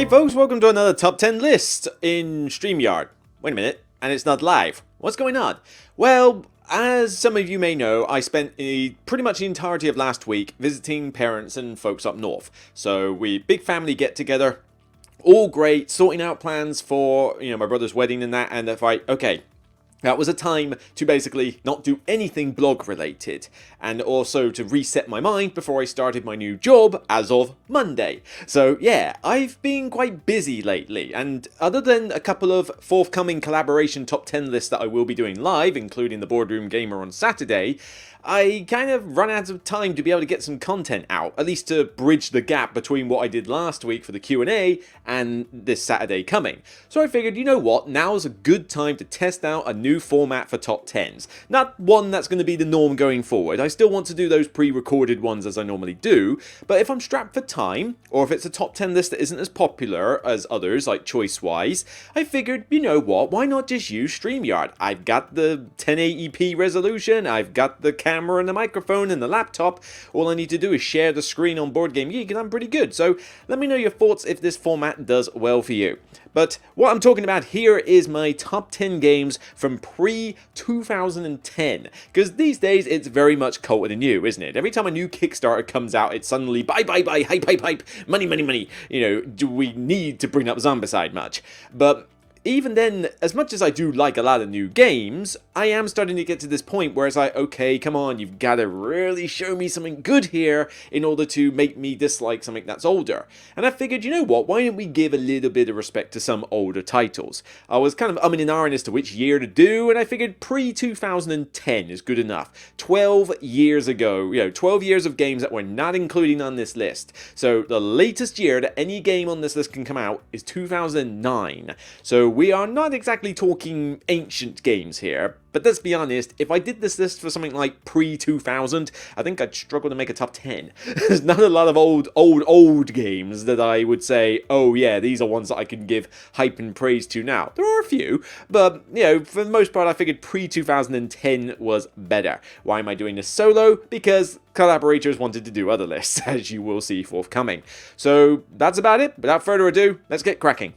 Hey folks, welcome to another top 10 list in Streamyard. Wait a minute, and it's not live. What's going on? Well, as some of you may know, I spent pretty much the entirety of last week visiting parents and folks up north. So big family get together, all great, sorting out plans for, my brother's wedding and that, and okay. That was a time to basically not do anything blog related, and also to reset my mind before I started my new job as of Monday. So yeah, I've been quite busy lately, and other than a couple of forthcoming collaboration top 10 lists that I will be doing live, including the Boardroom Gamer on Saturday, I kind of run out of time to be able to get some content out, at least to bridge the gap between what I did last week for the Q&A and this Saturday coming. So I figured, you know what, now's a good time to test out a new format for top 10s. Not one that's going to be the norm going forward. I still want to do those pre-recorded ones as I normally do, but if I'm strapped for time, or if it's a top 10 list that isn't as popular as others, like choice-wise, I figured, you know what, why not just use Streamyard? I've got the 1080p resolution, I've got the camera and the microphone and the laptop. All I need to do is share the screen on BoardGameGeek and I'm pretty good. So let me know your thoughts if this format does well for you. But what I'm talking about here is my top 10 games from pre-2010. Because these days it's very much cult of the new, isn't it? Every time a new Kickstarter comes out, it's suddenly buy, hype, money. Do we need to bring up Zombicide much? But even then, as much as I do like a lot of new games, I am starting to get to this point where it's like, okay, come on, you've got to really show me something good here in order to make me dislike something that's older. And I figured, you know what, why don't we give a little bit of respect to some older titles? I was kind of umming and ahhing as to which year to do, and I figured pre-2010 is good enough. 12 years ago, 12 years of games that we're not including on this list. So the latest year that any game on this list can come out is 2009. So we are not exactly talking ancient games here, but let's be honest, if I did this list for something like pre-2000, I think I'd struggle to make a top 10. There's not a lot of old games that I would say, oh yeah, these are ones that I can give hype and praise to now. There are a few, but, for the most part, I figured pre-2010 was better. Why am I doing this solo? Because collaborators wanted to do other lists, as you will see forthcoming. So that's about it. Without further ado, let's get cracking.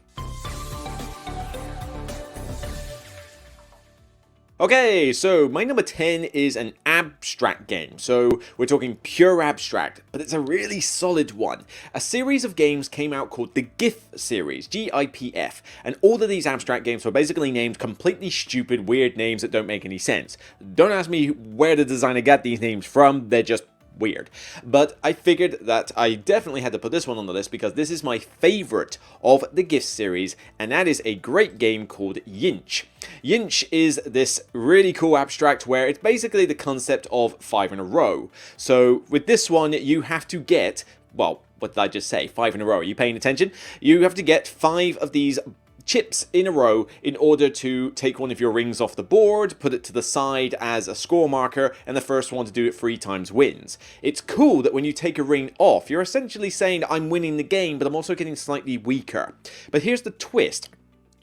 Okay, so my number 10 is an abstract game. So we're talking pure abstract, but it's a really solid one. A series of games came out called the GIF series, GIPF, and all of these abstract games were basically named completely stupid, weird names that don't make any sense. Don't ask me where the designer got these names from, they're just weird. But I figured that I definitely had to put this one on the list because this is my favorite of the GIF series, and that is a great game called Yinch. Yinch is this really cool abstract where it's basically the concept of 5 in a row. So with this one, you have to get, well, what did I just say? 5 in a row. Are you paying attention? You have to get 5 of these chips in a row in order to take one of your rings off the board, put it to the side as a score marker, and the first one to do it 3 times wins. It's cool that when you take a ring off, you're essentially saying I'm winning the game, but I'm also getting slightly weaker. But here's the twist.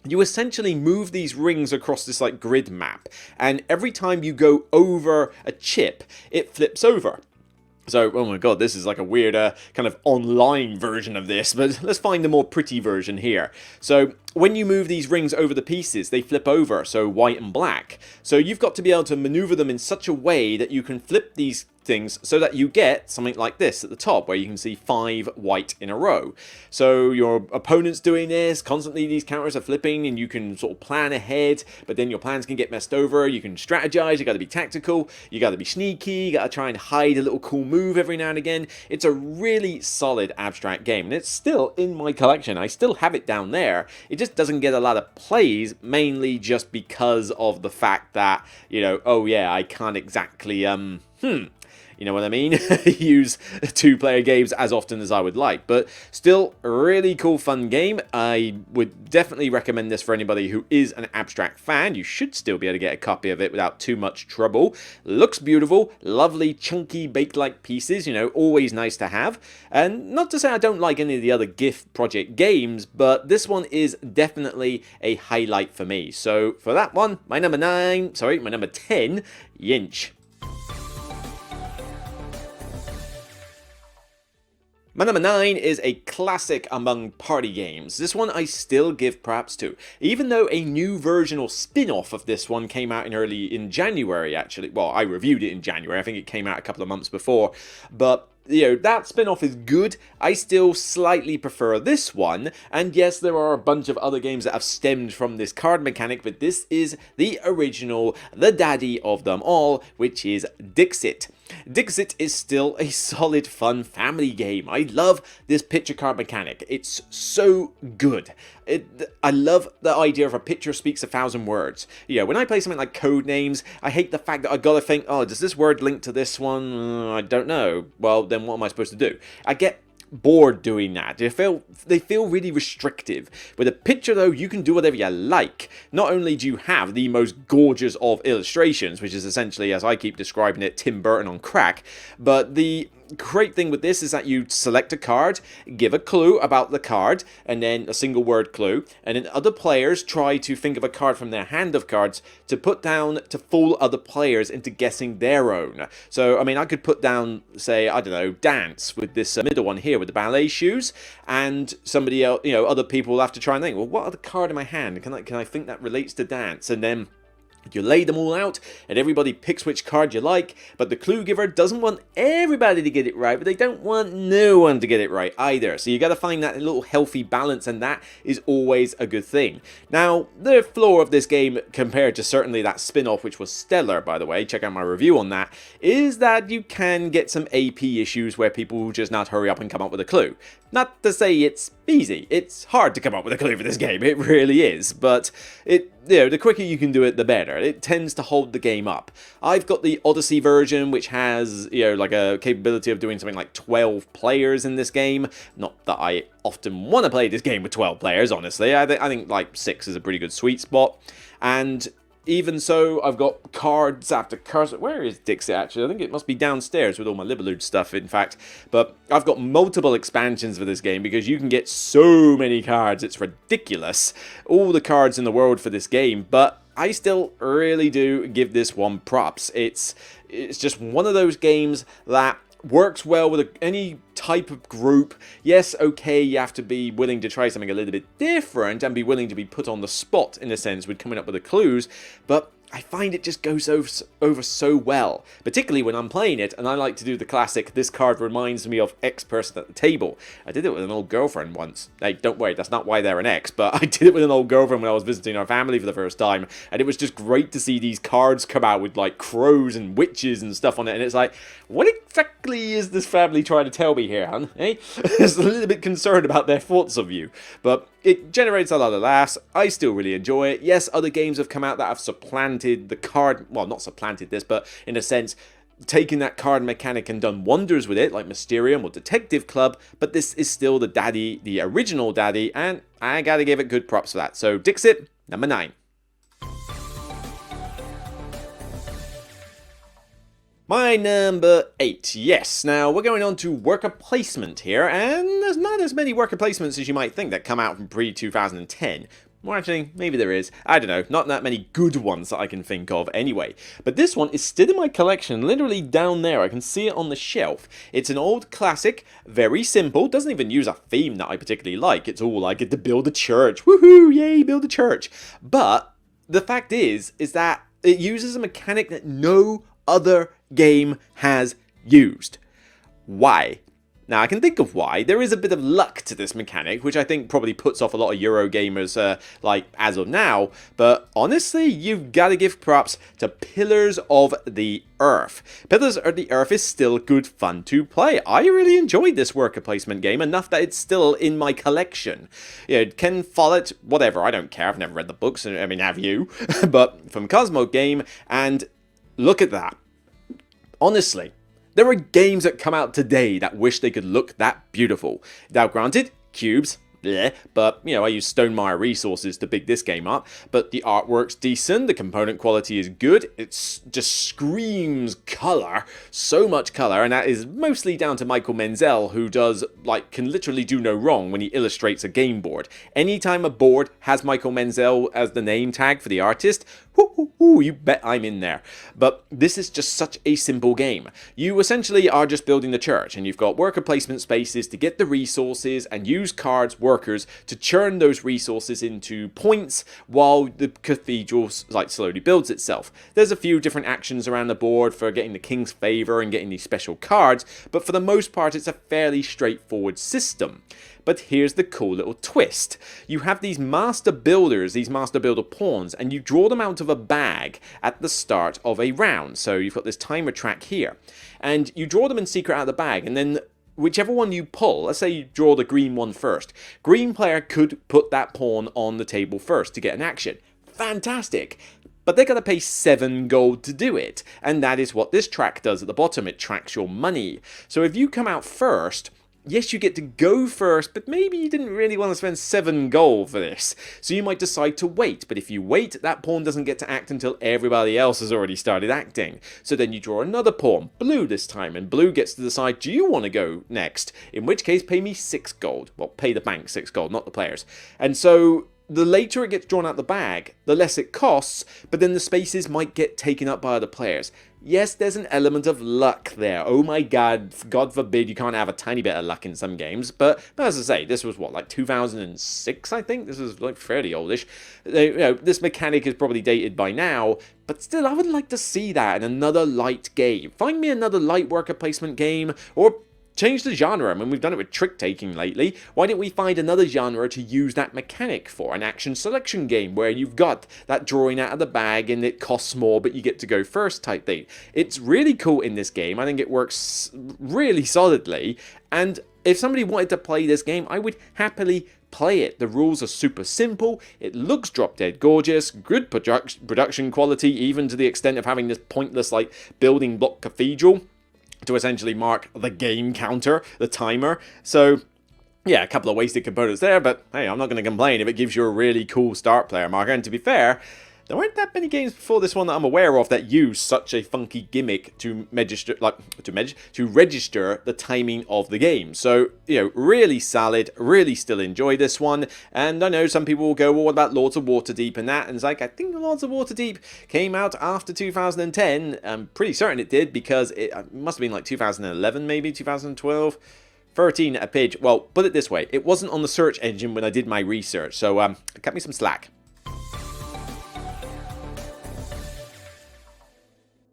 You essentially move these rings across this grid map, and every time you go over a chip, it flips over. So, oh my god, this is like a weird kind of online version of this, but let's find the more pretty version here. So, when you move these rings over the pieces, they flip over, so white and black. So you've got to be able to maneuver them in such a way that you can flip these things so that you get something like this at the top, where you can see 5 white in a row. So your opponent's doing this, constantly these counters are flipping, and you can sort of plan ahead, but then your plans can get messed over. You can strategize, you got to be tactical, you got to be sneaky, you got to try and hide a little cool move every now and again. It's a really solid abstract game, and it's still in my collection. I still have it down there. It just doesn't get a lot of plays, mainly just because of the fact that, oh yeah, I can't exactly, you know what I mean? Use 2-player games as often as I would like. But still, a really cool, fun game. I would definitely recommend this for anybody who is an abstract fan. You should still be able to get a copy of it without too much trouble. Looks beautiful. Lovely, chunky, baked-like pieces. Always nice to have. And not to say I don't like any of the other GIF project games, but this one is definitely a highlight for me. So for that one, my number 10, Yinch. My number 9 is a classic among party games. This one I still give props to, even though a new version or spin-off of this one came out in January actually. Well, I reviewed it in January, I think it came out a couple of months before, but that spin-off is good. I still slightly prefer this one, and yes, there are a bunch of other games that have stemmed from this card mechanic, but this is the original, the daddy of them all, which is Dixit. Dixit is still a solid, fun family game. I love this picture card mechanic. It's so good. I love the idea of a picture speaks 1,000 words. When I play something like Codenames, I hate the fact that I gotta think, oh, does this word link to this one? I don't know. Well, then what am I supposed to do? I get bored doing that. They feel really restrictive. With a picture though, you can do whatever you like. Not only do you have the most gorgeous of illustrations, which is essentially, as I keep describing it, Tim Burton on crack, but the great thing with this is that you select a card, give a clue about the card, and then a single word clue, and then other players try to think of a card from their hand of cards to put down to fool other players into guessing their own. So, I mean, I could put down, say, I don't know, dance with this middle one here with the ballet shoes, and somebody else, other people will have to try and think, well, what other card in my hand can I think that relates to dance? And then you lay them all out, and everybody picks which card you like, but the clue giver doesn't want everybody to get it right, but they don't want no one to get it right either. So you got to find that little healthy balance, and that is always a good thing. Now, the flaw of this game, compared to certainly that spin-off, which was stellar, by the way, check out my review on that, is that you can get some AP issues where people will just not hurry up and come up with a clue. Not to say it's easy. It's hard to come up with a clue for this game. It really is. But the quicker you can do it, the better. It tends to hold the game up. I've got the Odyssey version, which has, like a capability of doing something like 12 players in this game. Not that I often want to play this game with 12 players, honestly. I think like 6 is a pretty good sweet spot. And even so, I've got cards after cards. Where is Dixit, actually? I think it must be downstairs with all my Libellude stuff, in fact. But I've got multiple expansions for this game because you can get so many cards. It's ridiculous. All the cards in the world for this game. But I still really do give this one props. It's just one of those games that works well with any type of group. Yes, okay, you have to be willing to try something a little bit different and be willing to be put on the spot, in a sense, with coming up with the clues, but I find it just goes over so well, particularly when I'm playing it, and I like to do the classic, this card reminds me of X person at the table. I did it with an old girlfriend once. Hey, don't worry, that's not why they're an ex, but I did it with an old girlfriend when I was visiting our family for the first time, and it was just great to see these cards come out with, like, crows and witches and stuff on it, and it's like, what exactly is this family trying to tell me here, hon? Eh? I was a little bit concerned about their thoughts of you, but it generates a lot of laughs. I still really enjoy it. Yes, other games have come out that have supplanted the card, well, not supplanted this, but in a sense, taken that card mechanic and done wonders with it, like Mysterium or Detective Club, but this is still the daddy, the original daddy, and I gotta give it good props for that. So, Dixit, number 9. My number 8, yes. Now, we're going on to worker placement here, and there's not as many worker placements as you might think that come out from pre-2010. Well, actually, maybe there is. I don't know, not that many good ones that I can think of anyway. But this one is still in my collection, literally down there. I can see it on the shelf. It's an old classic, very simple, doesn't even use a theme that I particularly like. It's all I get to build a church. Woohoo, yay, build a church. But the fact is that it uses a mechanic that no other game has used. Why? Now, I can think of why. There is a bit of luck to this mechanic, which I think probably puts off a lot of Euro gamers, like, as of now. But honestly, you've got to give props to Pillars of the Earth. Pillars of the Earth is still good fun to play. I really enjoyed this worker placement game, enough that it's still in my collection. Ken Follett, whatever, I don't care. I've never read the books, I mean, have you? But from Cosmo Game, and look at that. Honestly, there are games that come out today that wish they could look that beautiful. Now, granted, cubes, bleh, but, I use Stonemaier resources to big this game up. But the artwork's decent, the component quality is good, it just screams colour, so much colour, and that is mostly down to Michael Menzel, who can literally do no wrong when he illustrates a game board. Anytime a board has Michael Menzel as the name tag for the artist, you bet I'm in there. But this is just such a simple game. You essentially are just building the church, and you've got worker placement spaces to get the resources and use workers to churn those resources into points while the cathedral slowly builds itself. There's a few different actions around the board for getting the king's favor and getting these special cards, but for the most part it's a fairly straightforward system. But here's the cool little twist. You have these master builders, these master builder pawns, and you draw them out of a bag at the start of a round. So you've got this timer track here. And you draw them in secret out of the bag, and then whichever one you pull, let's say you draw the green one first, green player could put that pawn on the table first to get an action. Fantastic! But they're going to pay 7 gold to do it. And that is what this track does at the bottom. It tracks your money. So if you come out first, yes, you get to go first, but maybe you didn't really want to spend 7 gold for this. So you might decide to wait, but if you wait, that pawn doesn't get to act until everybody else has already started acting. So then you draw another pawn, blue this time, and blue gets to decide, do you want to go next? In which case, pay me 6 gold. Well, pay the bank 6 gold, not the players. And so the later it gets drawn out the bag, the less it costs, but then the spaces might get taken up by other players. Yes, there's an element of luck there. Oh my god, God forbid you can't have a tiny bit of luck in some games. But as I say, this was what, like 2006, I think? This is like fairly oldish. This mechanic is probably dated by now, but still, I would like to see that in another light game. Find me another light worker placement game, or change the genre. I mean, we've done it with trick-taking lately. Why don't we find another genre to use that mechanic for? An action selection game where you've got that drawing out of the bag and it costs more, but you get to go first type thing. It's really cool in this game. I think it works really solidly. And if somebody wanted to play this game, I would happily play it. The rules are super simple. It looks drop-dead gorgeous. Good production quality, even to the extent of having this pointless, building block cathedral to essentially mark the game counter, the timer. So, yeah, a couple of wasted components there, but hey, I'm not going to complain if it gives you a really cool start player marker. And to be fair, there weren't that many games before this one that I'm aware of that use such a funky gimmick to register the timing of the game. So, really solid, really still enjoy this one. And I know some people will go, well, what about Lords of Waterdeep and that? And it's like, I think Lords of Waterdeep came out after 2010. I'm pretty certain it did, because it must have been like 2011, maybe 2012. 13 a page. Well, put it this way, it wasn't on the search engine when I did my research, so cut me some slack.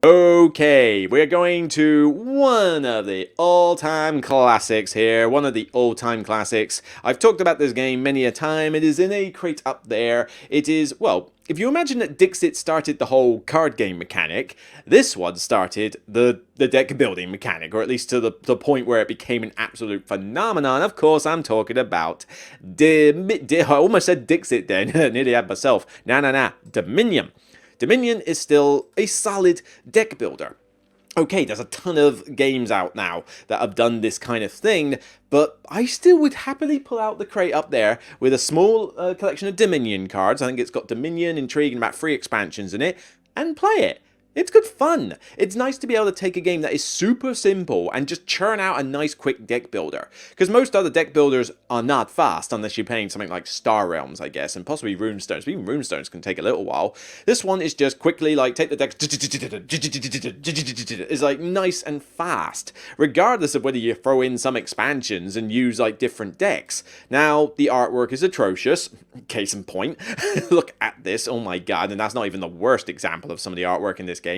Okay, we're going to one of the all-time classics here. One of the all-time classics. I've talked about this game many a time. It is in a crate up there. It is, well, if you imagine that Dixit started the whole card game mechanic, this one started the deck building mechanic, or at least to the point where it became an absolute phenomenon. Of course, I'm talking about I almost said Dixit then. Nearly had myself. Dominion. Dominion is still a solid deck builder. Okay, there's a ton of games out now that have done this kind of thing, but I still would happily pull out the crate up there with a small collection of Dominion cards. I think it's got Dominion, Intrigue, and about 3 expansions in it, and play it. It's good fun. It's nice to be able to take a game that is super simple and just churn out a nice quick deck builder. Because most other deck builders are not fast unless you're playing something like Star Realms, I guess, and possibly Runestones. But even Runestones can take a little while. This one is just quickly take the deck. It's nice and fast, regardless of whether you throw in some expansions and use different decks. Now, the artwork is atrocious. Case in point. Look at this. Oh my god. And that's not even the worst example of some of the artwork in this game.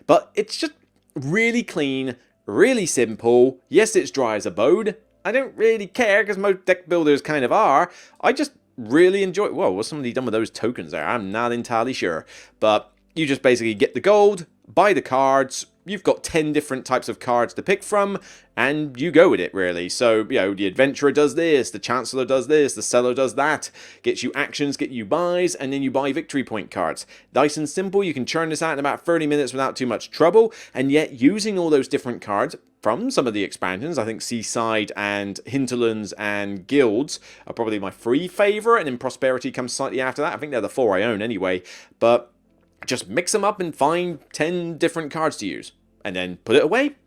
But it's just really clean, really simple. Yes, it's dry as a bone. I don't really care, because most deck builders kind of are. I just really enjoy... Whoa, what's somebody done with those tokens there? I'm not entirely sure. But you just basically get the gold, buy the cards. You've got 10 different types of cards to pick from, and you go with it, really. So, the adventurer does this, the chancellor does this, the seller does that, gets you actions, get you buys, and then you buy victory point cards. Nice and simple. You can churn this out in about 30 minutes without too much trouble, and yet using all those different cards from some of the expansions. I think Seaside and Hinterlands and Guilds are probably my 3 favourite, and then Prosperity comes slightly after that. I think they're the 4 I own anyway, but just mix them up and find 10 different cards to use, and then put it away,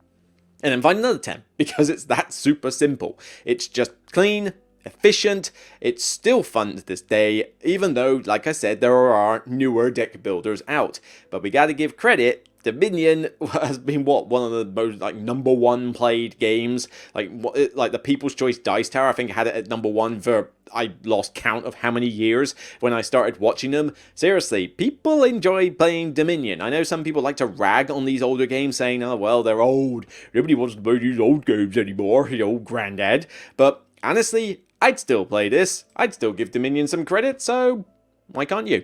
and then find another 10, because it's that super simple. It's just clean, efficient, it's still fun to this day, even though, like I said, there are newer deck builders out. But we gotta give credit, Dominion has been one of the most #1 played games. Like the People's Choice Dice Tower, I think had it at #1 for, I lost count of how many years when I started watching them. Seriously, people enjoy playing Dominion. I know some people like to rag on these older games, saying, oh well, they're old, nobody wants to play these old games anymore, you old granddad. But honestly, I'd still play this. I'd still give Dominion some credit, so why can't you?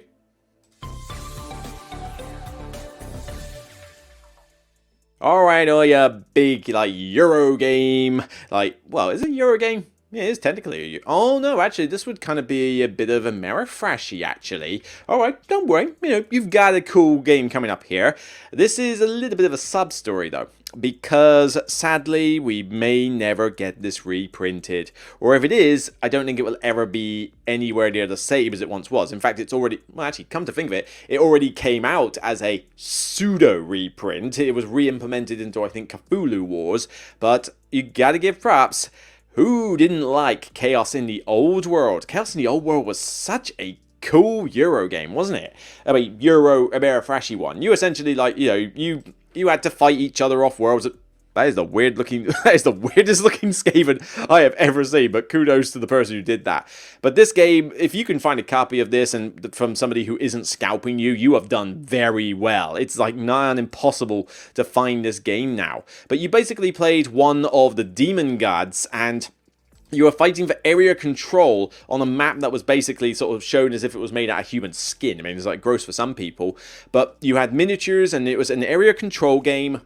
Alright, oh yeah, big, Euro game. Well, is it a Euro game? Yeah, it is technically a Oh, no, actually, this would kind of be a bit of a Merifrashy, actually. Alright, don't worry. You've got a cool game coming up here. This is a little bit of a sub-story, though, because, sadly, we may never get this reprinted. Or if it is, I don't think it will ever be anywhere near the same as it once was. In fact, it's already... Well, actually, come to think of it, it already came out as a pseudo-reprint. It was re-implemented into, I think, Cthulhu Wars. But you gotta give props. Who didn't like Chaos in the Old World? Chaos in the Old World was such a cool Euro game, wasn't it? I mean, Euro Amerifrashy one. You essentially, you had to fight each other off worlds. That is the weirdest looking Skaven I have ever seen, but kudos to the person who did that. But this game, if you can find a copy of this and from somebody who isn't scalping you, you have done very well. It's like nigh on impossible to find this game now. But you basically played one of the demon gods, and you were fighting for area control on a map that was basically sort of shown as if it was made out of human skin. I mean, it's like gross for some people, but you had miniatures, and it was an area control game,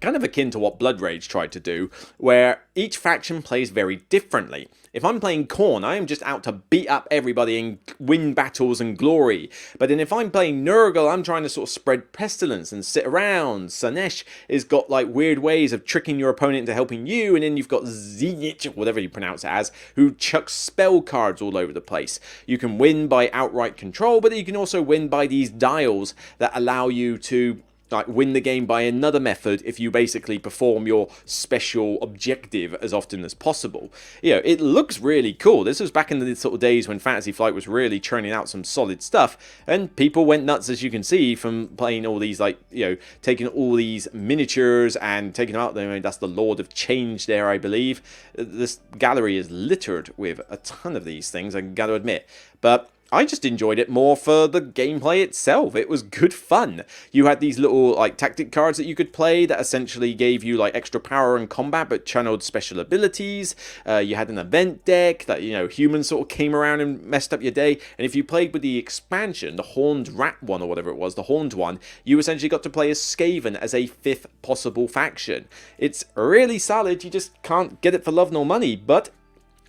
kind of akin to what Blood Rage tried to do, where each faction plays very differently. If I'm playing Khorne, I am just out to beat up everybody and win battles and glory. But then if I'm playing Nurgle, I'm trying to sort of spread pestilence and sit around. Sanesh has got weird ways of tricking your opponent into helping you, and then you've got Zenith, whatever you pronounce it as, who chucks spell cards all over the place. You can win by outright control, but you can also win by these dials that allow you to win the game by another method if you basically perform your special objective as often as possible. It looks really cool. This was back in the sort of days when Fantasy Flight was really churning out some solid stuff, and people went nuts, as you can see, from playing all these, taking all these miniatures and taking them out there. I mean, that's the Lord of Change there, I believe. This gallery is littered with a ton of these things, I gotta admit. But I just enjoyed it more for the gameplay itself. It was good fun. You had these little tactic cards that you could play that essentially gave you extra power in combat but channeled special abilities. You had an event deck that humans sort of came around and messed up your day. And if you played with the expansion, the Horned Rat one or whatever it was, the Horned one, you essentially got to play as Skaven as a 5th possible faction. It's really solid. You just can't get it for love nor money, but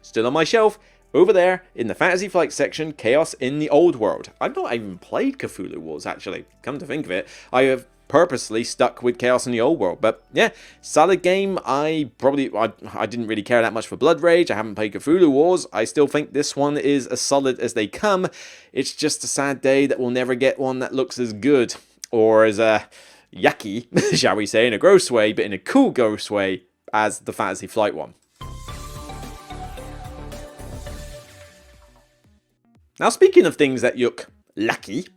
still on my shelf. Over there, in the Fantasy Flight section, Chaos in the Old World. I've not even played Cthulhu Wars, actually. Come to think of it. I have purposely stuck with Chaos in the Old World. But, yeah, solid game. I didn't really care that much for Blood Rage. I haven't played Cthulhu Wars. I still think this one is as solid as they come. It's just a sad day that we'll never get one that looks as good. Or as, yucky, shall we say, in a gross way, but in a cool gross way, as the Fantasy Flight one. Now, speaking of things that look lucky,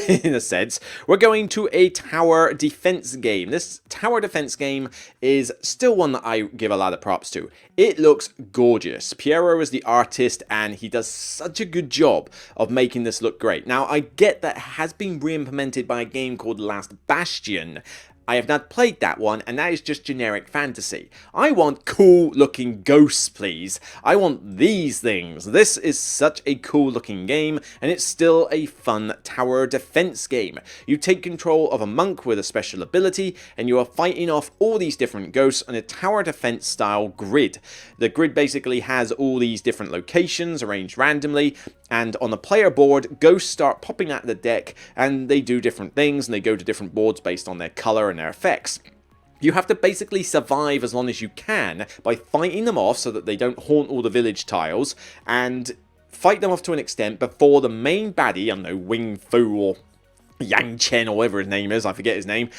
in a sense, we're going to a tower defense game. This tower defense game is still one that I give a lot of props to. It looks gorgeous. Piero is the artist, and he does such a good job of making this look great. Now, I get that it has been re-implemented by a game called Last Bastion. I have not played that one, and that is just generic fantasy. I want cool looking ghosts, please. I want these things. This is such a cool looking game, and it's still a fun tower defense game. You take control of a monk with a special ability, and you are fighting off all these different ghosts on a tower defense style grid. The grid basically has all these different locations arranged randomly, and on the player board, ghosts start popping out of the deck, and they do different things, and they go to different boards based on their color and their effects. You have to basically survive as long as you can by fighting them off so that they don't haunt all the village tiles, and fight them off to an extent before the main baddie, I don't know, Wing Fu or Yang Chen or whatever his name is, I forget his name,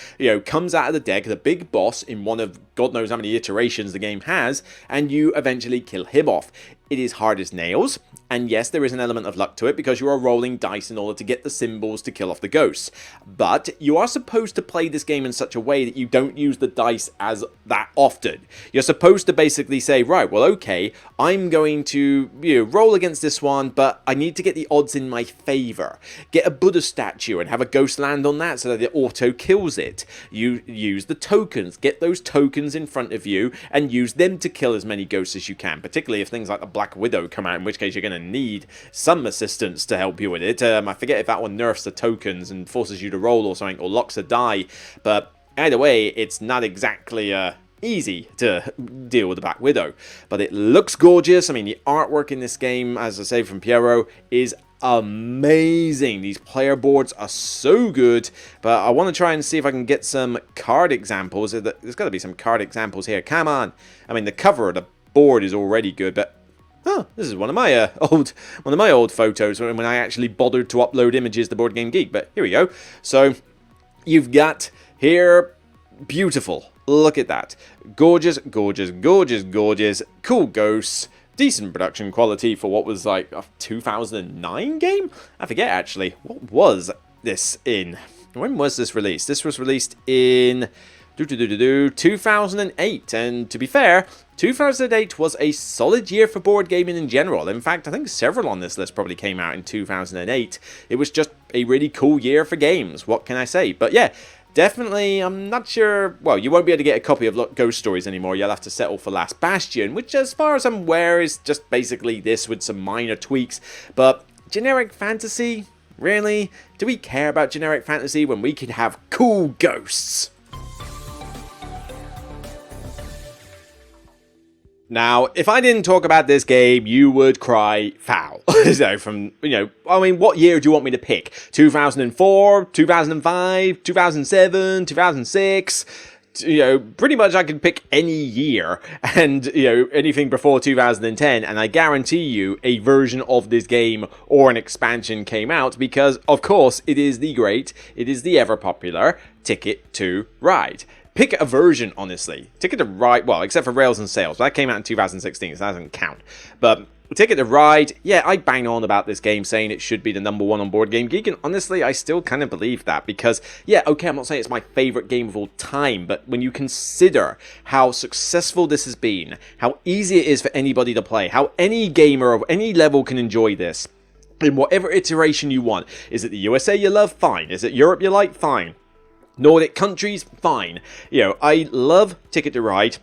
comes out of the deck, the big boss in one of God knows how many iterations the game has, and you eventually kill him off. It is hard as nails, and yes, there is an element of luck to it because you are rolling dice in order to get the symbols to kill off the ghosts. But you are supposed to play this game in such a way that you don't use the dice as that often. You're supposed to basically say, right, well, okay, I'm going to roll against this one, but I need to get the odds in my favor. Get a Buddha statue and have a ghost land on that so that it auto kills it. You use the tokens, get those tokens in front of you and use them to kill as many ghosts as you can, particularly if things like the Black Widow come out, in which case you're going to need some assistance to help you with it. I forget if that one nerfs the tokens and forces you to roll or something, or locks a die, but either way, it's not exactly easy to deal with the Black Widow. But it looks gorgeous. I mean, the artwork in this game, as I say, from Piero, is amazing. These player boards are so good, but I want to try and see if I can get some card examples. There's got to be some card examples here. Come on. I mean, the cover of the board is already good, but this is one of my old photos when I actually bothered to upload images to Board Game Geek. But here we go. So you've got here, beautiful. Look at that, gorgeous, gorgeous, gorgeous, gorgeous. Cool ghosts. Decent production quality for what was like a 2009 game? I forget actually. What was this in? When was this released? This was released in 2008, and to be fair, 2008 was a solid year for board gaming in general. In fact, I think several on this list probably came out in 2008. It was just a really cool year for games, what can I say? But yeah, definitely, I'm not sure, well, you won't be able to get a copy of Ghost Stories anymore. You'll have to settle for Last Bastion, which as far as I'm aware is just basically this with some minor tweaks. But generic fantasy? Really? Do we care about generic fantasy when we can have cool ghosts? Now, if I didn't talk about this game, you would cry foul. So from, I mean, what year do you want me to pick? 2004, 2005, 2007, 2006? Pretty much I can pick any year and, anything before 2010, and I guarantee you a version of this game or an expansion came out because, of course, it is the ever popular Ticket to Ride. Pick a version, honestly. Ticket to Ride, well, except for Rails and Sails. That came out in 2016, so that doesn't count. But Ticket to Ride, yeah, I bang on about this game saying it should be the #1 on Board Game Geek, and honestly, I still kind of believe that because, yeah, okay, I'm not saying it's my favorite game of all time, but when you consider how successful this has been, how easy it is for anybody to play, how any gamer of any level can enjoy this, in whatever iteration you want. Is it the USA you love? Fine. Is it Europe you like? Fine. Nordic countries? Fine. I love Ticket to Ride.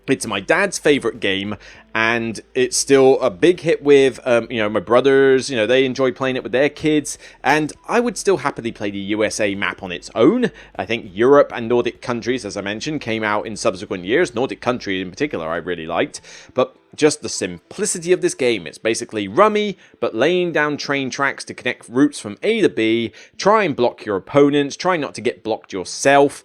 It's my dad's favorite game, and it's still a big hit with, my brothers, they enjoy playing it with their kids, and I would still happily play the USA map on its own. I think Europe and Nordic countries, as I mentioned, came out in subsequent years. Nordic country in particular I really liked, but just the simplicity of this game. It's basically rummy, but laying down train tracks to connect routes from A to B, try and block your opponents, try not to get blocked yourself.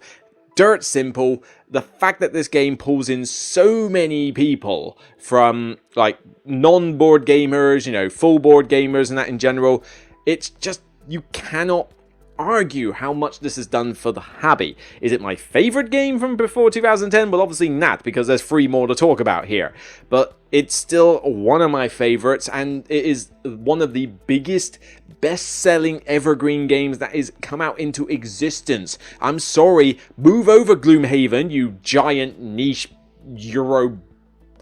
Dirt simple. The fact that this game pulls in so many people from like non-board gamers, full board gamers and that in general, it's just, you cannot argue how much this has done for the hobby. Is it my favorite game from before 2010? Well, obviously not, because there's 3 more to talk about here. But it's still one of my favorites, and it is one of the biggest best-selling evergreen games that has come out into existence. I'm sorry, move over Gloomhaven, you giant niche Euro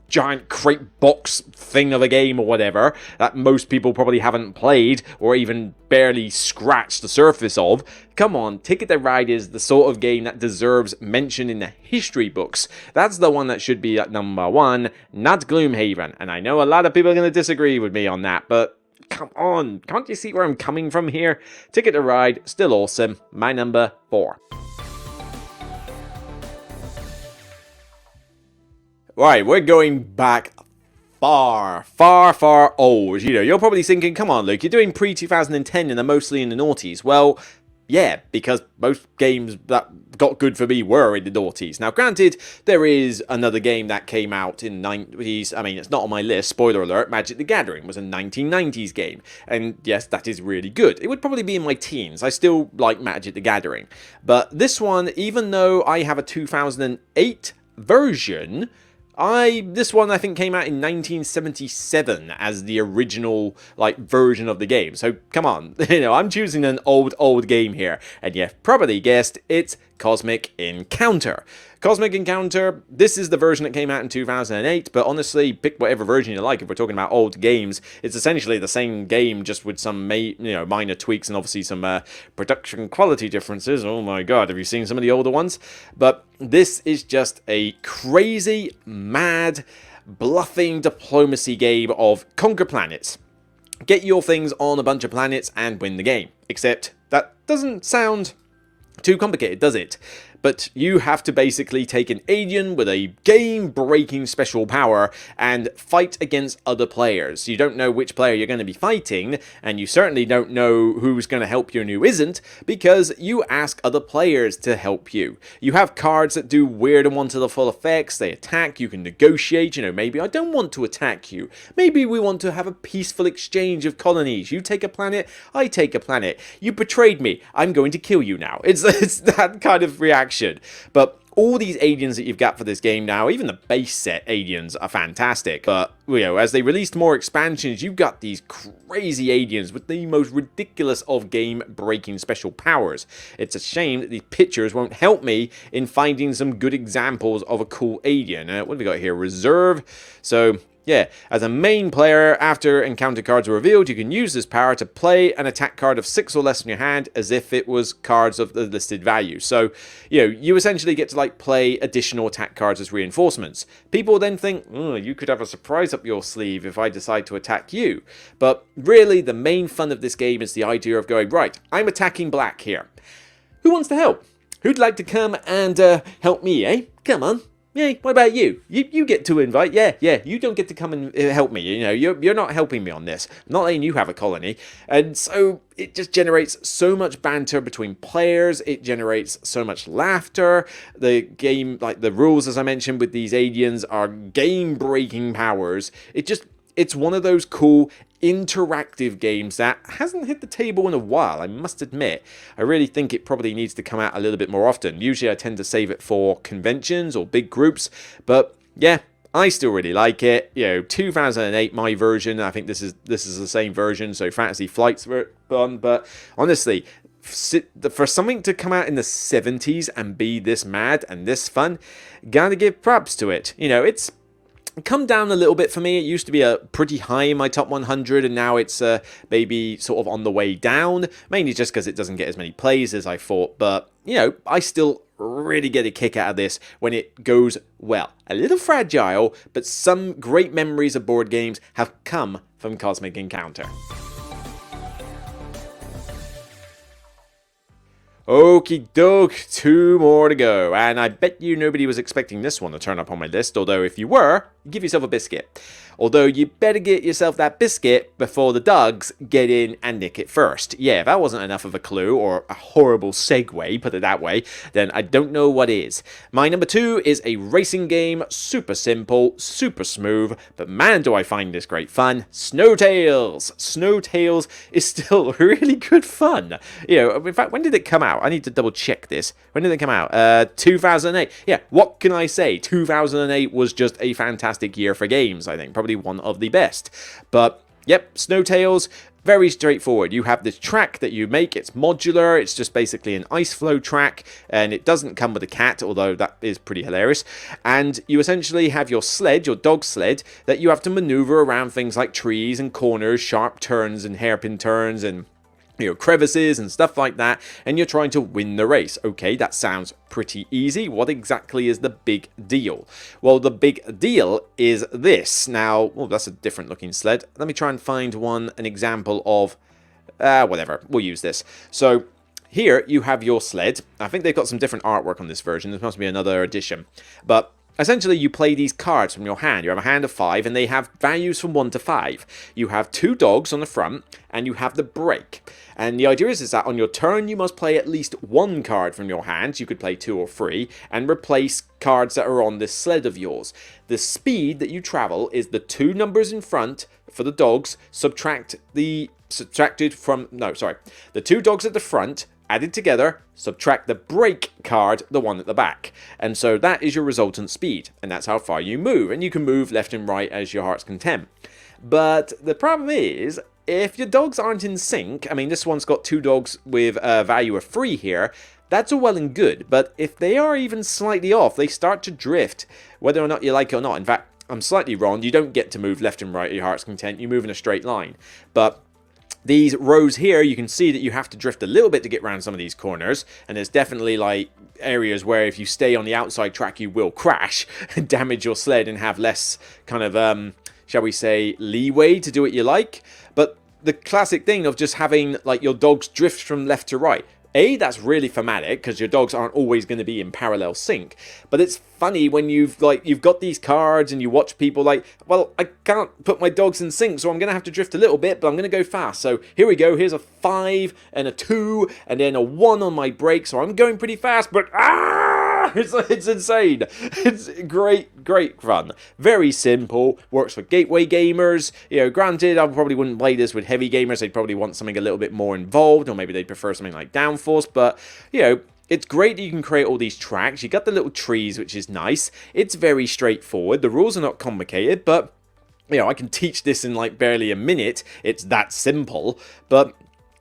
giant crate box thing of a game or whatever that most people probably haven't played or even barely scratched the surface of. Come on, Ticket to Ride is the sort of game that deserves mention in the history books. That's the one that should be at #1, not Gloomhaven. And I know a lot of people are going to disagree with me on that, but come on, can't you see where I'm coming from here? Ticket to Ride, still awesome. My number 4. Right, we're going back far, far, old. You're probably thinking, come on, Luke, you're doing pre-2010 and they're mostly in the noughties. Well, Yeah, because most games that got good for me were in the noughties. Now, granted, there is another game that came out in the 90s. I mean, it's not on my list. Spoiler alert, Magic the Gathering was a 1990s game. And yes, that is really good. It would probably be in my teens. I still like Magic the Gathering. But this one, even though I have a 2008 version, this one I think came out in 1977 as the original version of the game. So come on, I'm choosing an old game here, and you've probably guessed it's Cosmic Encounter. Cosmic Encounter, this is the version that came out in 2008, but honestly, pick whatever version you like if we're talking about old games. It's essentially the same game, just with some minor tweaks and obviously some production quality differences. Oh my god, have you seen some of the older ones? But this is just a crazy, mad, bluffing diplomacy game of conquer planets. Get your things on a bunch of planets and win the game. Except that doesn't sound too complicated, does it? But you have to basically take an alien with a game-breaking special power and fight against other players. You don't know which player you're going to be fighting, and you certainly don't know who's going to help you and who isn't, because you ask other players to help you. You have cards that do weird and one-to-the-full effects. They attack, you can negotiate, maybe I don't want to attack you. Maybe we want to have a peaceful exchange of colonies. You take a planet, I take a planet. You betrayed me, I'm going to kill you now. It's that kind of reaction. But all these aliens that you've got for this game now, even the base set aliens are fantastic. But, as they released more expansions, you've got these crazy aliens with the most ridiculous of game-breaking special powers. It's a shame that these pictures won't help me in finding some good examples of a cool alien. What have we got here? Reserve. So yeah, as a main player, after encounter cards are revealed, you can use this power to play an attack card of 6 or less from your hand as if it was cards of the listed value. So, you essentially get to play additional attack cards as reinforcements. People then think, oh, you could have a surprise up your sleeve if I decide to attack you. But really, the main fun of this game is the idea of going, right, I'm attacking black here. Who wants to help? Who'd like to come and help me, eh? Come on. Yeah, what about you? You get to invite. Yeah, you don't get to come and help me. You're not helping me on this. I'm not letting you have a colony. And so it just generates so much banter between players. It generates so much laughter. The game, the rules, as I mentioned, with these aliens are game-breaking powers. It's one of those cool interactive games that hasn't hit the table in a while, I must admit. I really think it probably needs to come out a little bit more often. Usually I tend to save it for conventions or big groups, but yeah, I still really like it. 2008, my version, I think this is the same version, so Fantasy Flight's fun, but honestly, for something to come out in the 70s and be this mad and this fun, gotta give props to it. It's come down a little bit for me. It used to be pretty high in my top 100, and now it's maybe sort of on the way down, mainly just because it doesn't get as many plays as I thought. But I still really get a kick out of this when it goes well. A little fragile, but some great memories of board games have come from Cosmic Encounter. Okie doke, 2 more to go, and I bet you nobody was expecting this one to turn up on my list, although if you were, give yourself a biscuit. Although you better get yourself that biscuit before the dogs get in and nick it first. Yeah, if that wasn't enough of a clue, or a horrible segue, put it that way, then I don't know what is. My number 2 is a racing game, super simple, super smooth, but man do I find this great fun. Snowtails! Snowtails is still really good fun. In fact, when did it come out? I need to double check this. When did it come out? 2008. Yeah, what can I say? 2008 was just a fantastic year for games, I think. Probably one of the best. But yep, Snowtails, very straightforward. You have this track that you make. It's modular. It's just basically an ice flow track, and it doesn't come with a cat, although that is pretty hilarious. And you essentially have your sled, your dog sled, that you have to maneuver around things like trees and corners, sharp turns and hairpin turns and crevices and stuff like that, and you're trying to win the race. Okay, that sounds pretty easy. What exactly is the big deal? Well, the big deal is this. Now, that's a different looking sled. Let me try and find an example of, whatever, we'll use this. So here you have your sled. I think they've got some different artwork on this version. There must be another edition. But essentially you play these cards from your hand. You have a hand of 5 and they have values from 1 to 5. You have 2 dogs on the front and you have the break. And the idea is that on your turn you must play at least 1 card from your hand. You could play 2 or 3 and replace cards that are on this sled of yours. The speed that you travel is the 2 numbers in front for the dogs the 2 dogs at the front added together, subtract the break card, the one at the back. And so that is your resultant speed, and that's how far you move. And you can move left and right as your heart's content. But the problem is, if your dogs aren't in sync, I mean, this one's got 2 dogs with a value of 3 here, that's all well and good. But if they are even slightly off, they start to drift, whether or not you like it or not. In fact, I'm slightly wrong. You don't get to move left and right at your heart's content. You move in a straight line. But these rows here, you can see that you have to drift a little bit to get around some of these corners, and there's definitely like areas where if you stay on the outside track you will crash and damage your sled and have less kind of shall we say leeway to do what you like. But the classic thing of just having like your dogs drift from left to right, that's really thematic because your dogs aren't always going to be in parallel sync. But it's funny when you've got these cards and you watch people like, well, I can't put my dogs in sync, so I'm going to have to drift a little bit, but I'm going to go fast. So here we go. Here's a 5 and a 2 and then a 1 on my brake. So I'm going pretty fast, but it's insane. It's great fun. Very simple. Works for gateway gamers. You know, granted, I probably wouldn't play this with heavy gamers. They'd probably want something a little bit more involved, or maybe they'd prefer something like Downforce. But, you know, it's great that you can create all these tracks. You got the little trees, which is nice. It's very straightforward. The rules are not complicated, but, you know, I can teach this in like barely a minute. It's that simple. But,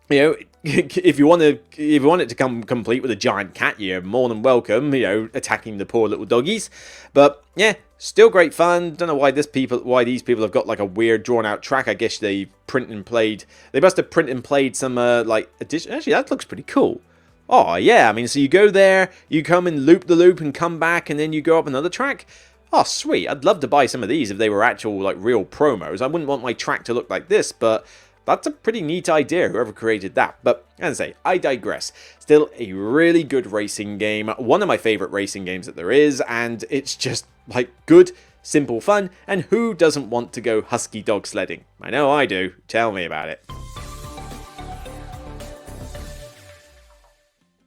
you know, if you want it to come complete with a giant cat, you're more than welcome, you know, attacking the poor little doggies. But yeah, still great fun. Don't know why these people have got like a weird drawn out track. I guess they must have print and played some like addition. Actually, that looks pretty cool. Oh yeah, I mean, so you go there, you come and loop the loop and come back, and then you go up another track. Oh sweet, I'd love to buy some of these if they were actual like real promos. I wouldn't want my track to look like this, but that's a pretty neat idea, whoever created that. But, as I say, I digress. Still a really good racing game. One of my favourite racing games that there is. And it's just, like, good, simple fun. And who doesn't want to go husky dog sledding? I know I do. Tell me about it.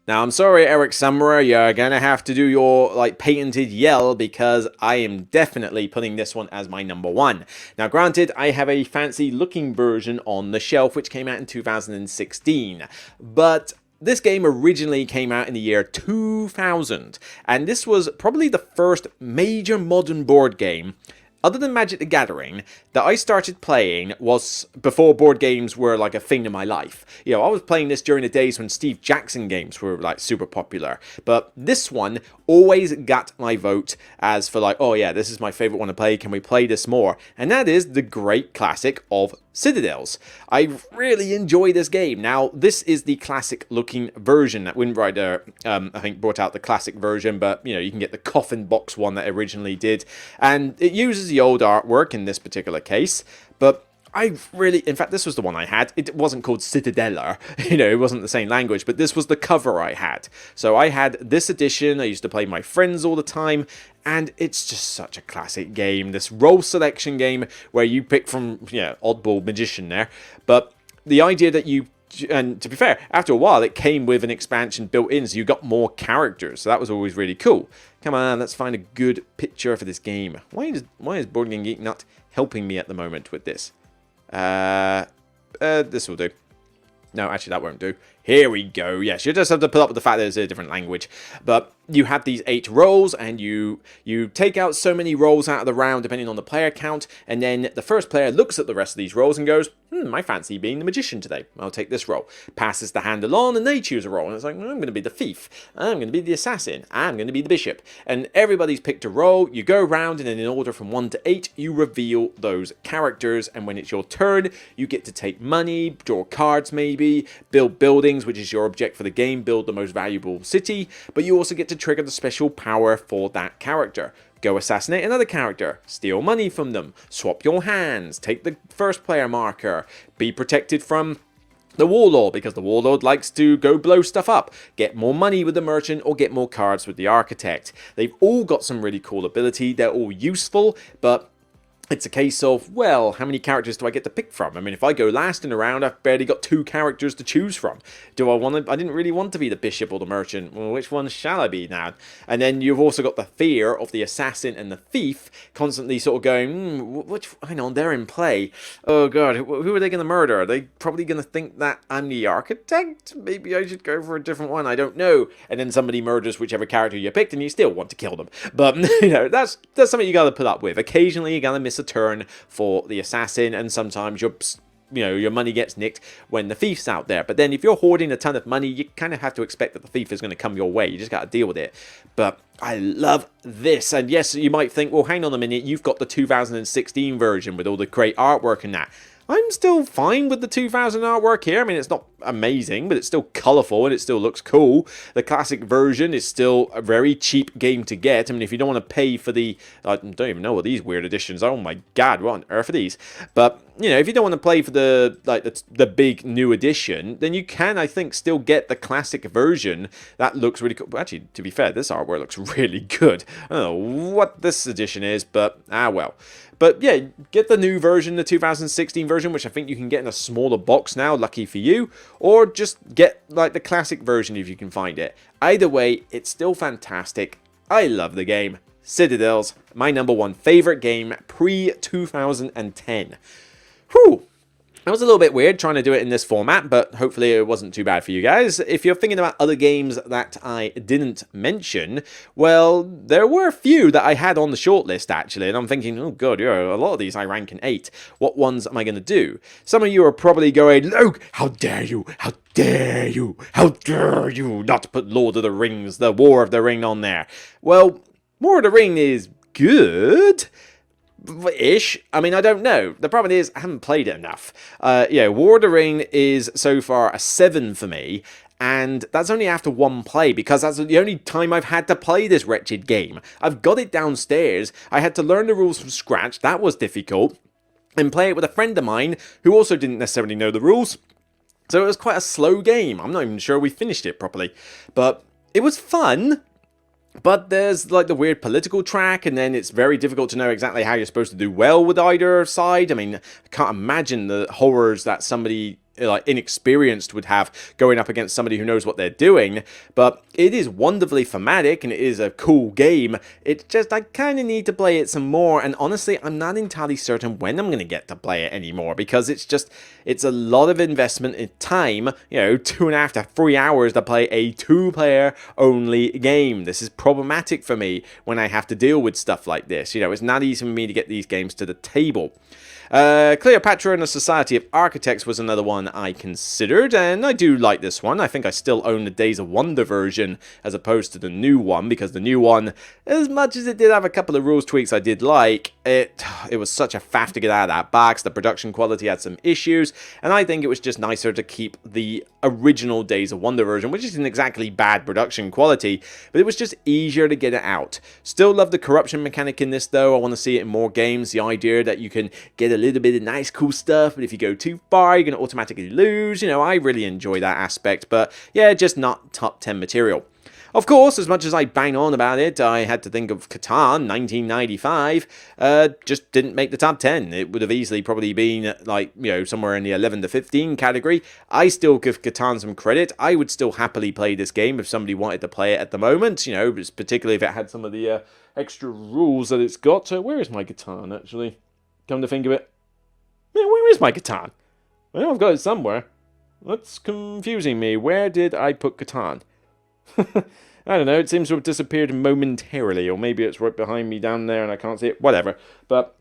Now, I'm sorry, Eric Summerer, you're gonna have to do your, like, patented yell because I am definitely putting this one as my number 1. Now, granted, I have a fancy-looking version on the shelf, which came out in 2016, but this game originally came out in the year 2000, and this was probably the first major modern board game, other than Magic the Gathering, that I started playing was before board games were like a thing in my life. You know, I was playing this during the days when Steve Jackson games were like super popular. But this one always got my vote as for like, oh yeah, this is my favorite one to play. Can we play this more? And that is the great classic of Citadels. I really enjoy this game. Now, this is the classic looking version that Windrider, I think, brought out the classic version, but you know, you can get the coffin box one that originally did. And it uses the old artwork in this particular case, but in fact, this was the one I had. It wasn't called Citadeller, you know, it wasn't the same language, but this was the cover I had. So I had this edition. I used to play my friends all the time, and it's just such a classic game. This role selection game where you pick from, yeah, oddball magician there, but the idea that and to be fair, after a while, it came with an expansion built in, so you got more characters. So that was always really cool. Come on, let's find a good picture for this game. Why is Board Game Geek not helping me at the moment with this? This will do. No, actually, that won't do. Here we go. Yes, you just have to put up with the fact that it's a different language. But you have these 8 rolls, and you take out so many rolls out of the round, depending on the player count, and then the first player looks at the rest of these rolls and goes, I fancy being the magician today. I'll take this roll. Passes the hand along, and they choose a roll. And it's like, I'm going to be the thief. I'm going to be the assassin. I'm going to be the bishop. And everybody's picked a roll. You go around, and then in order from 1 to 8, you reveal those characters. And when it's your turn, you get to take money, draw cards maybe, build buildings, which is your object for the game, build the most valuable city. But you also get to trigger the special power for that character. Go assassinate another character, steal money from them, swap your hands, take the first player marker, be protected from the warlord, because the warlord likes to go blow stuff up, get more money with the merchant, or get more cards with the architect. They've all got some really cool ability, they're all useful, but it's a case of, well, how many characters do I get to pick from? I mean, if I go last in a round, I've barely got 2 characters to choose from. Do I want to? I didn't really want to be the bishop or the merchant. Well, which one shall I be now? And then you've also got the fear of the assassin and the thief constantly sort of going, which, hang on, they're in play. Oh god, who are they going to murder? Are they probably going to think that I'm the architect? Maybe I should go for a different one. I don't know. And then somebody murders whichever character you picked, and you still want to kill them. But that's something you got to put up with. Occasionally, you got to miss a turn for the assassin, and sometimes your money gets nicked when the thief's out there. But then if you're hoarding a ton of money, you kind of have to expect that the thief is going to come your way. You just got to deal with it. But I love this. And yes, you might think, well, hang on a minute, you've got the 2016 version with all the great artwork and that. I'm still fine with the 2000 artwork here. I mean, it's not amazing, but it's still colourful and it still looks cool. The classic version is still a very cheap game to get. I mean, if you don't want to pay for the... I don't even know what these weird editions are. Oh my god, what on earth are these? But, if you don't want to play for the big new edition, then you can, I think, still get the classic version. That looks really cool. Actually, to be fair, this artwork looks really good. I don't know what this edition is, but well. But yeah, get the new version, the 2016 version, which I think you can get in a smaller box now, lucky for you. Or just get like the classic version if you can find it. Either way, it's still fantastic. I love the game. Citadel's my #1 favorite game pre-2010. Whew. It was a little bit weird trying to do it in this format, but hopefully it wasn't too bad for you guys. If you're thinking about other games that I didn't mention, well, there were a few that I had on the shortlist, actually, and I'm thinking, oh god, a lot of these I rank in 8. What ones am I going to do? Some of you are probably going, Luke, how dare you, how dare you, how dare you not put Lord of the Rings, the War of the Ring on there. Well, War of the Ring is good. Ish. I mean, I don't know. The problem is, I haven't played it enough. War of the Ring is so far a 7 for me, and that's only after 1 play, because that's the only time I've had to play this wretched game. I've got it downstairs, I had to learn the rules from scratch, that was difficult, and play it with a friend of mine who also didn't necessarily know the rules, so it was quite a slow game. I'm not even sure we finished it properly, but it was fun. But there's like the weird political track, and then it's very difficult to know exactly how you're supposed to do well with either side. I mean, I can't imagine the horrors that somebody like inexperienced would have going up against somebody who knows what they're doing. But it is wonderfully thematic, and it is a cool game. It's just I kind of need to play it some more, and honestly, I'm not entirely certain when I'm going to get to play it anymore, because it's a lot of investment in time, 2.5 to 3 hours to play a 2-player only game. This is problematic for me when I have to deal with stuff like this. It's not easy for me to get these games to the table. Cleopatra and the Society of Architects was another one I considered, and I do like this one. I think I still own the Days of Wonder version as opposed to the new one, because the new one, as much as it did have a couple of rules tweaks I did like, it was such a faff to get out of that box. The production quality had some issues, and I think it was just nicer to keep the original Days of Wonder version, which isn't exactly bad production quality, but it was just easier to get it out. Still love the corruption mechanic in this though. I want to see it in more games. The idea that you can get a little bit of nice cool stuff, but if you go too far you're going to automatically lose. I really enjoy that aspect, but yeah, just not top 10 material. Of course, as much as I bang on about it, I had to think of Catan 1995. Just didn't make the top 10. It would have easily probably been like, somewhere in the 11 to 15 category. I still give Catan some credit. I would still happily play this game if somebody wanted to play it at the moment, particularly if it had some of the extra rules that it's got. So where is my Catan, actually? Come to think of it. Yeah, where is my Catan? Well, I've got it somewhere. That's confusing me. Where did I put Catan? I don't know, it seems to have disappeared momentarily, or maybe it's right behind me down there and I can't see it, whatever. But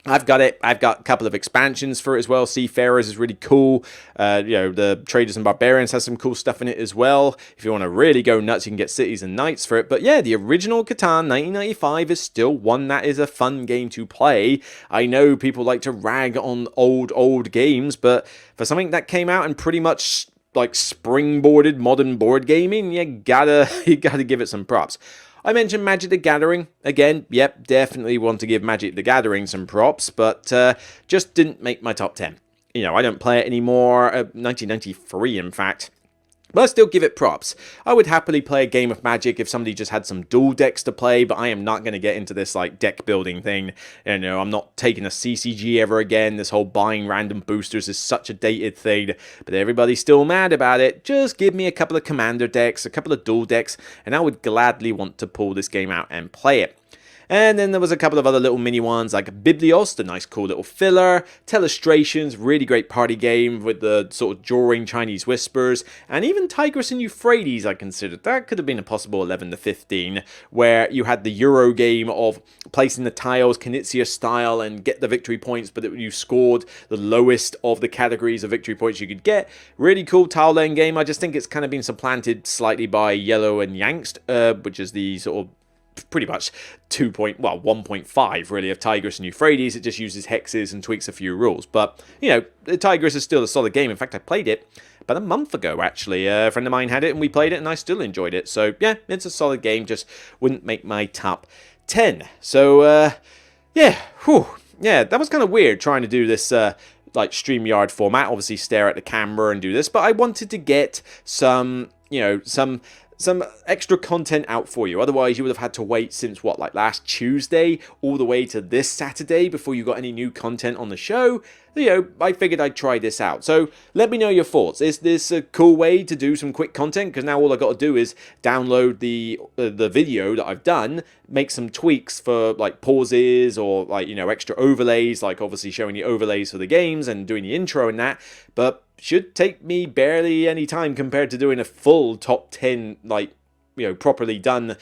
I've got it. I've got a couple of expansions for it as well. Seafarers is really cool. The Traders and Barbarians has some cool stuff in it as well. If you want to really go nuts, you can get Cities and Knights for it. But yeah, the original Catan 1995 is still one that is a fun game to play. I know people like to rag on old games, but for something that came out and pretty much like springboarded modern board gaming, you gotta give it some props. I mentioned Magic the Gathering. Again, yep, definitely want to give Magic the Gathering some props, but just didn't make my top 10. I don't play it anymore. 1993, in fact. But I still give it props. I would happily play a game of Magic if somebody just had some dual decks to play, but I am not going to get into this like deck building thing. I'm not taking a CCG ever again. This whole buying random boosters is such a dated thing, but everybody's still mad about it. Just give me a couple of commander decks, a couple of dual decks, and I would gladly want to pull this game out and play it. And then there was a couple of other little mini ones like Biblios, the nice cool little filler, Telestrations, really great party game with the sort of drawing Chinese whispers, and even Tigris and Euphrates I considered. That could have been a possible 11 to 15, where you had the Euro game of placing the tiles Knizia style and get the victory points, but you scored the lowest of the categories of victory points you could get. Really cool tile laying game. I just think it's kind of been supplanted slightly by Yellow and Yangst, which is the sort of pretty much 1.5 really of Tigris and Euphrates. It just uses hexes and tweaks a few rules. But, Tigris is still a solid game. In fact, I played it about a month ago, actually. A friend of mine had it and we played it and I still enjoyed it. So, yeah, it's a solid game. Just wouldn't make my top 10. So, yeah, that was kind of weird trying to do this like StreamYard format. Obviously stare at the camera and do this. But I wanted to get some extra content out for you. Otherwise, you would have had to wait since, like last Tuesday all the way to this Saturday before you got any new content on the show. I figured I'd try this out. So let me know your thoughts. Is this a cool way to do some quick content? Because now all I got to do is download the video that I've done, make some tweaks for like pauses or like, extra overlays, like obviously showing the overlays for the games and doing the intro and that. But should take me barely any time compared to doing a full top 10, properly done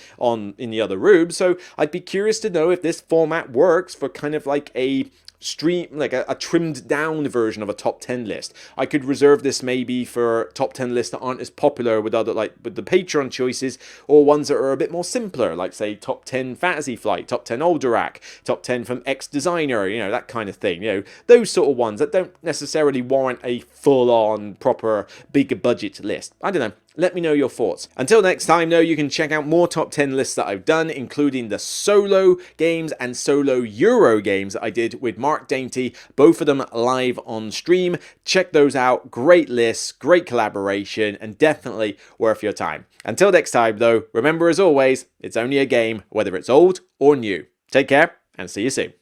in the other room. So I'd be curious to know if this format works for kind of like a a trimmed down version of a top 10 list. I could reserve this maybe for top 10 lists that aren't as popular with with the Patreon choices, or ones that are a bit more simpler, like say top 10 Fantasy Flight, top 10 Olderak, top 10 from X Designer, that kind of thing. Those sort of ones that don't necessarily warrant a full-on proper big budget list. I don't know. Let me know your thoughts. Until next time, though, you can check out more top 10 lists that I've done, including the solo games and solo Euro games that I did with Mark Dainty, both of them live on stream. Check those out. Great lists, great collaboration, and definitely worth your time. Until next time, though, remember as always, it's only a game, whether it's old or new. Take care, and see you soon.